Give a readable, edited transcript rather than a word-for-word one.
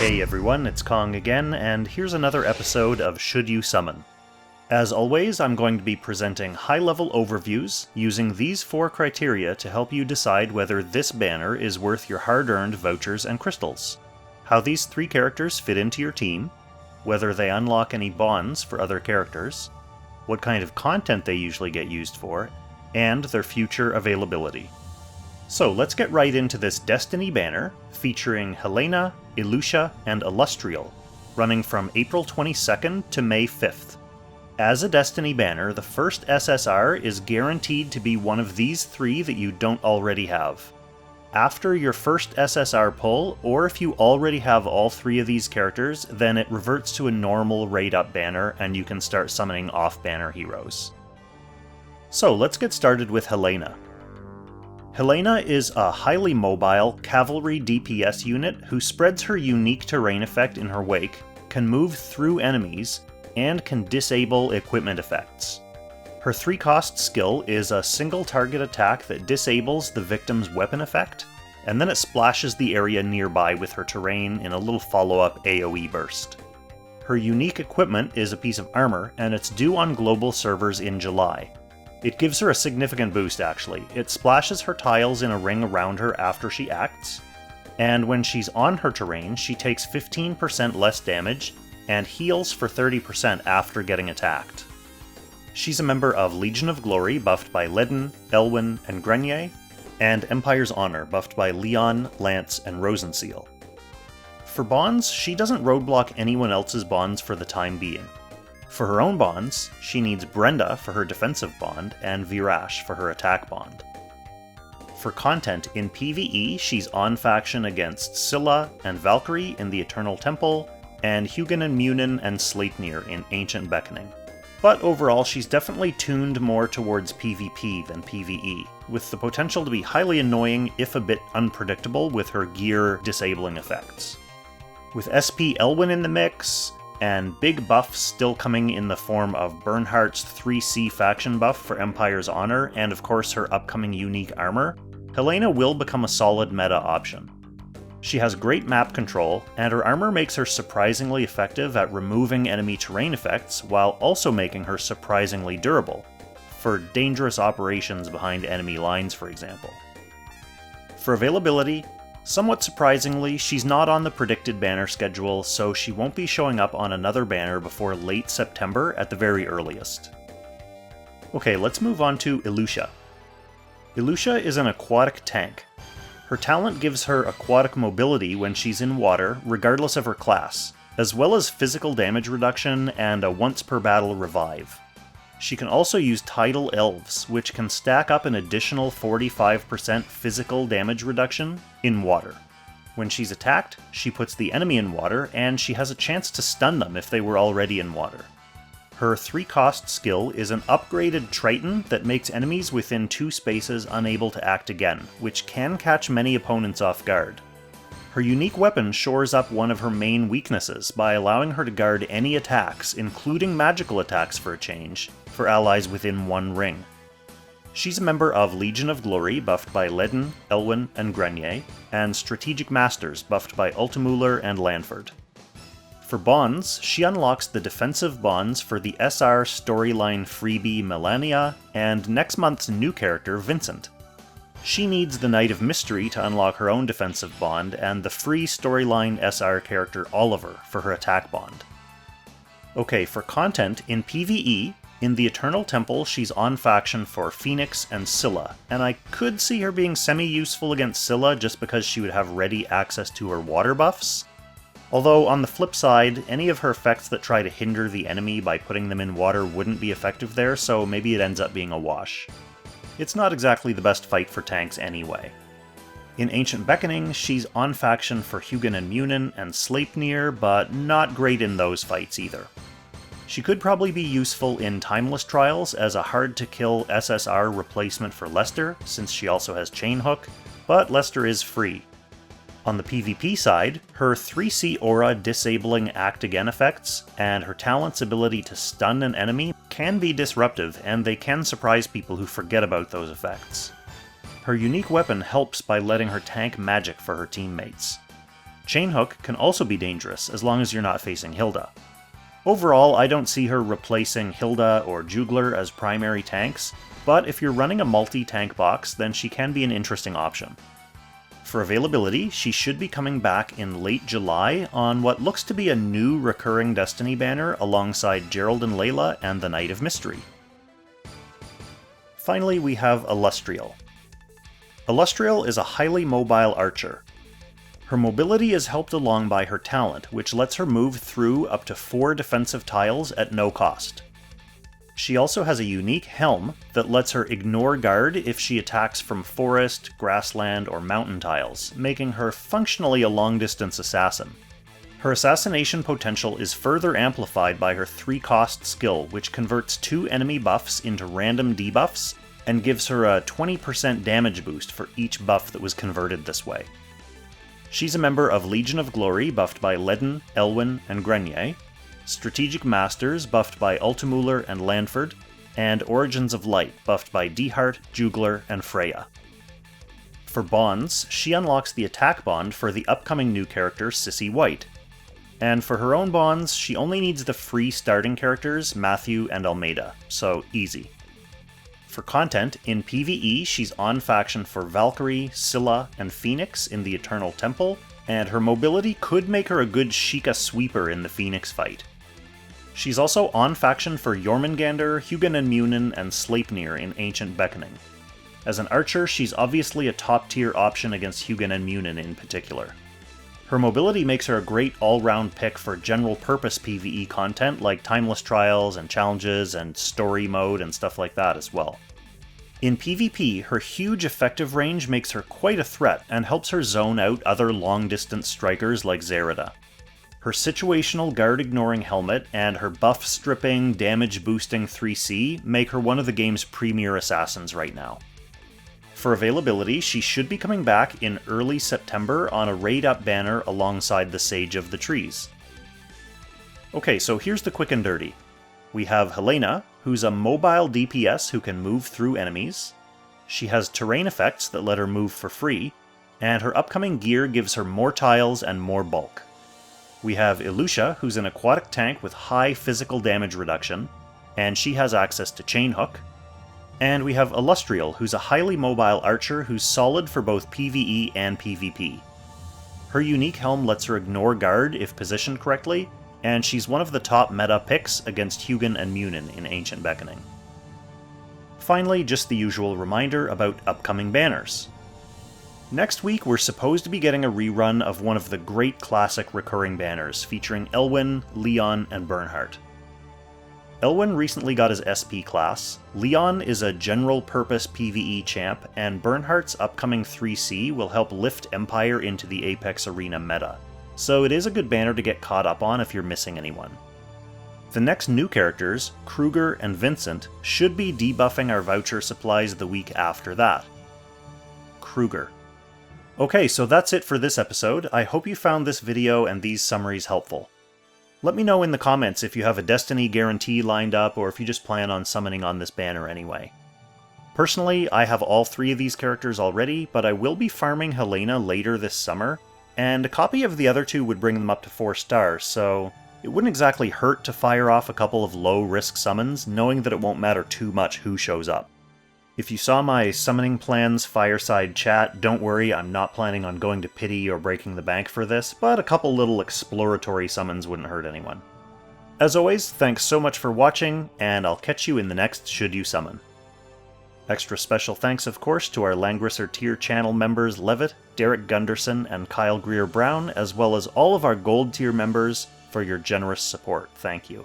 Hey everyone, it's Kong again, and here's another episode of Should You Summon. As always, I'm going to be presenting high-level overviews using these 4 criteria to help you decide whether this banner is worth your hard-earned vouchers and crystals. How these 3 characters fit into your team, whether they unlock any bonds for other characters, what kind of content they usually get used for, and their future availability. So let's get right into this Destiny banner, featuring Helena, Ilucia, and Alustriel, running from April 22nd to May 5th. As a Destiny banner, the first SSR is guaranteed to be one of these 3 that you don't already have. After your first SSR pull, or if you already have all 3 of these characters, then it reverts to a normal raid-up banner and you can start summoning off-banner heroes. So let's get started with Helena. Helena is a highly mobile cavalry DPS unit who spreads her unique terrain effect in her wake, can move through enemies, and can disable equipment effects. Her 3-cost skill is a single target attack that disables the victim's weapon effect, and then it splashes the area nearby with her terrain in a little follow-up AoE burst. Her unique equipment is a piece of armor, and it's due on global servers in July. It gives her a significant boost, actually. It splashes her tiles in a ring around her after she acts, and when she's on her terrain, she takes 15% less damage and heals for 30% after getting attacked. She's a member of Legion of Glory, buffed by Leden, Elwyn, and Grenier, and Empire's Honor, buffed by Leon, Lance, and Rosenseal. For bonds, she doesn't roadblock anyone else's bonds for the time being. For her own bonds, she needs Brenda for her defensive bond and Virash for her attack bond. For content, in PvE, she's on faction against Scylla and Valkyrie in the Eternal Temple, and Hugin and Munin and Sleipnir in Ancient Beckoning. But overall, she's definitely tuned more towards PvP than PvE, with the potential to be highly annoying if a bit unpredictable with her gear disabling effects. With SP Elwyn in the mix, and big buffs still coming in the form of Bernhardt's 3C faction buff for Empire's Honor, and of course her upcoming unique armor, Helena will become a solid meta option. She has great map control, and her armor makes her surprisingly effective at removing enemy terrain effects, while also making her surprisingly durable, for dangerous operations behind enemy lines, for example. For availability, somewhat surprisingly, she's not on the predicted banner schedule, so she won't be showing up on another banner before late September at the very earliest. Okay, let's move on to Ilucia. Ilucia is an aquatic tank. Her talent gives her aquatic mobility when she's in water, regardless of her class, as well as physical damage reduction and a once per battle revive. She can also use Tidal Elves, which can stack up an additional 45% physical damage reduction in water. When she's attacked, she puts the enemy in water, and she has a chance to stun them if they were already in water. Her 3-cost skill is an upgraded Triton that makes enemies within 2 spaces unable to act again, which can catch many opponents off guard. Her unique weapon shores up one of her main weaknesses by allowing her to guard any attacks, including magical attacks for a change, for allies within 1 ring. She's a member of Legion of Glory, buffed by Leden, Elwyn, and Grenier, and Strategic Masters, buffed by Ultimuller and Lanford. For bonds, she unlocks the defensive bonds for the SR storyline freebie Melania, and next month's new character, Vincent. She needs the Knight of Mystery to unlock her own defensive bond, and the free storyline SR character Oliver for her attack bond. Okay, for content, in PvE, in the Eternal Temple she's on faction for Phoenix and Scylla, and I could see her being semi-useful against Scylla just because she would have ready access to her water buffs. Although, on the flip side, any of her effects that try to hinder the enemy by putting them in water wouldn't be effective there, so maybe it ends up being a wash. It's not exactly the best fight for tanks anyway. In Ancient Beckoning, she's on faction for Hugin and Munin and Sleipnir, but not great in those fights either. She could probably be useful in Timeless Trials as a hard-to-kill SSR replacement for Lester, since she also has Chain Hook, but Lester is free. On the PvP side, her 3C aura disabling Act Again effects, and her talent's ability to stun an enemy can be disruptive, and they can surprise people who forget about those effects. Her unique weapon helps by letting her tank magic for her teammates. Chainhook can also be dangerous as long as you're not facing Hilda. Overall, I don't see her replacing Hilda or Jugler as primary tanks, but if you're running a multi-tank box, then she can be an interesting option. For availability, she should be coming back in late July on what looks to be a new recurring Destiny banner alongside Gerald and Layla and the Night of Mystery. Finally, we have Alustriel. Alustriel is a highly mobile archer. Her mobility is helped along by her talent, which lets her move through up to 4 defensive tiles at no cost. She also has a unique helm that lets her ignore guard if she attacks from forest, grassland, or mountain tiles, making her functionally a long-distance assassin. Her assassination potential is further amplified by her 3-cost skill, which converts 2 enemy buffs into random debuffs and gives her a 20% damage boost for each buff that was converted this way. She's a member of Legion of Glory, buffed by Ledin, Elwyn, and Grenier, Strategic Masters, buffed by Ultimuller and Landford, and Origins of Light, buffed by Dehart, Jugler, and Freya. For bonds, she unlocks the attack bond for the upcoming new character Sissy White. And for her own bonds, she only needs the free starting characters Matthew and Almeida, so easy. For content, in PvE, she's on faction for Valkyrie, Scylla, and Phoenix in the Eternal Temple, and her mobility could make her a good Sheikah sweeper in the Phoenix fight. She's also on faction for Jormungandr, Hugin and Munin, and Sleipnir in Ancient Beckoning. As an archer, she's obviously a top-tier option against Hugin and Munin in particular. Her mobility makes her a great all-round pick for general-purpose PvE content like Timeless Trials and Challenges and Story Mode and stuff like that as well. In PvP, her huge effective range makes her quite a threat and helps her zone out other long-distance strikers like Zerida. Her situational guard-ignoring helmet and her buff-stripping, damage-boosting 3C make her one of the game's premier assassins right now. For availability, she should be coming back in early September on a raid-up banner alongside the Sage of the Trees. Okay, so here's the quick and dirty. We have Helena, who's a mobile DPS who can move through enemies. She has terrain effects that let her move for free, and her upcoming gear gives her more tiles and more bulk. We have Ilucia, who's an aquatic tank with high physical damage reduction, and she has access to Chainhook. And we have Alustriel, who's a highly mobile archer who's solid for both PvE and PvP. Her unique helm lets her ignore guard if positioned correctly, and she's one of the top meta picks against Hugin and Munin in Ancient Beckoning. Finally, just the usual reminder about upcoming banners. Next week, we're supposed to be getting a rerun of one of the great classic recurring banners, featuring Elwyn, Leon, and Bernhardt. Elwyn recently got his SP class, Leon is a general-purpose PvE champ, and Bernhardt's upcoming 3C will help lift Empire into the Apex Arena meta, so it is a good banner to get caught up on if you're missing anyone. The next new characters, Kruger and Vincent, should be debuffing our voucher supplies the week after that. Kruger. Okay, so that's it for this episode. I hope you found this video and these summaries helpful. Let me know in the comments if you have a Destiny guarantee lined up or if you just plan on summoning on this banner anyway. Personally, I have all 3 of these characters already, but I will be farming Helena later this summer, and a copy of the other 2 would bring them up to 4 stars, so it wouldn't exactly hurt to fire off a couple of low-risk summons, knowing that it won't matter too much who shows up. If you saw my summoning plans fireside chat, don't worry, I'm not planning on going to pity or breaking the bank for this, but a couple little exploratory summons wouldn't hurt anyone. As always, thanks so much for watching, and I'll catch you in the next Should You Summon. Extra special thanks, of course, to our Langrisser tier channel members Levitt, Derek Gunderson, and Kyle Greer-Brown, as well as all of our gold tier members for your generous support. Thank you.